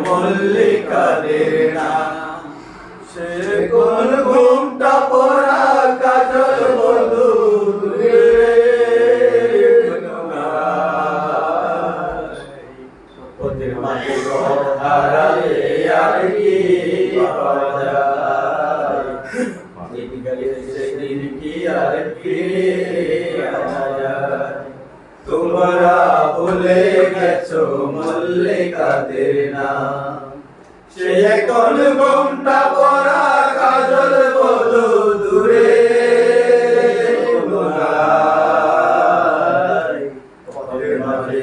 মল্লিকাদের নাম। সে কোন ঘুমটা পড়া কাজল বধূরে ওদের মাঝে হারালে আর কি পাওয়া যায়, সেদিন কি আর ফিরে আনা যায়। তোমরা ভুলে গেছো মল্লিকাদের নাম, সে কোন ঘোমটা পরা কাজল বধূ দূরে ওদের মাঝে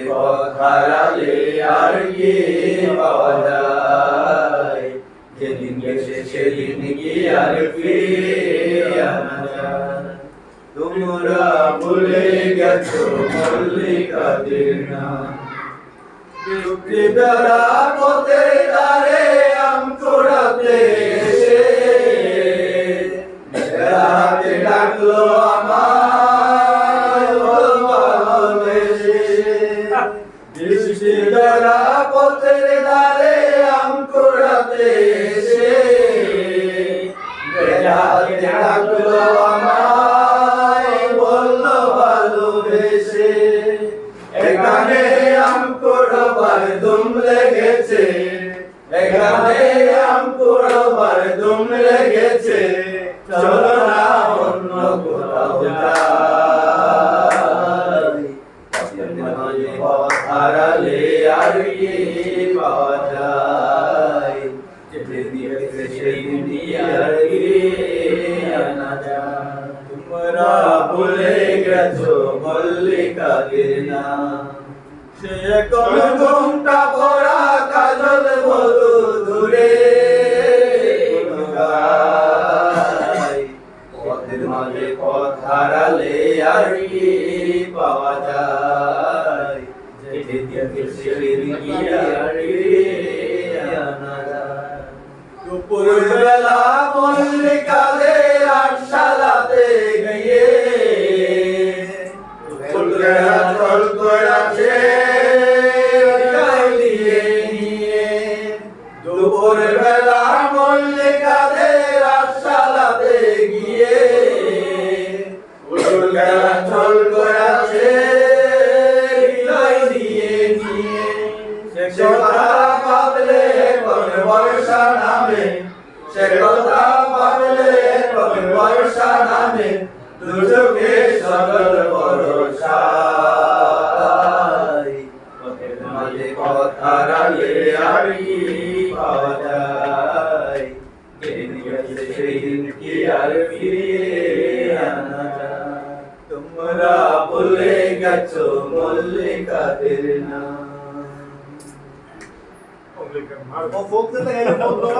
হারালে আর কি পাওয়া যায়, যেদিন গেছে সেদিন কি আর ফিরে আনা যায়। তোমরা ভুলে গেছো মল্লিকাদের নাম, বেলা পথে দাঁড়ে আম কুড়াতে এসে বেড়াতে ডাকলো আমায় ভালোবেসে। বৃষ্টি বেলা পথে দাঁড়ে আম কুড়াতে এসে বেড়াতে ডাকলো আমায় বললো ভালোবেসে। এখানে আম কুড়োবার দুম লেগেছে, এখানে আম কুড়োবার দুম লেগেছে, চলো না অন্য কোথাও যাই। পথ হারালে আর কি পাওয়া যায়, সেদিন আর কি আনা যায়। তোমরা ভুলে গেছো মল্লিকাদের নাম, সে কোন ঘোমটা পরা কাজল বধূ দূরে পথের মাঝে পথ হারালে আর কি পাওয়া যায়, সেদিন কি আর আনা যায়। দুপুর বেলা মল্লিকাদের আটশালাতে গিয়ে চল করাছে দিয়ে নিয়ে। দুপুর বেলা মল্লিকাদের আটশালাতে গিয়ে চল করাছে দিয়ে নিয়ে। সে কথা ভাবলে কোন বর্ষা নামে, সে কথা ভাবলে কোন বর্ষা নামে, দুচোখে সকল ভরসা। পথের মাঝে পথ হারালে আর কি পাওয়া যায়, যেদিন গেছে সেদিন কি আর ফিরে আনা যায়। তোমরা ভুলে গেছো মল্লিকাদের নাম।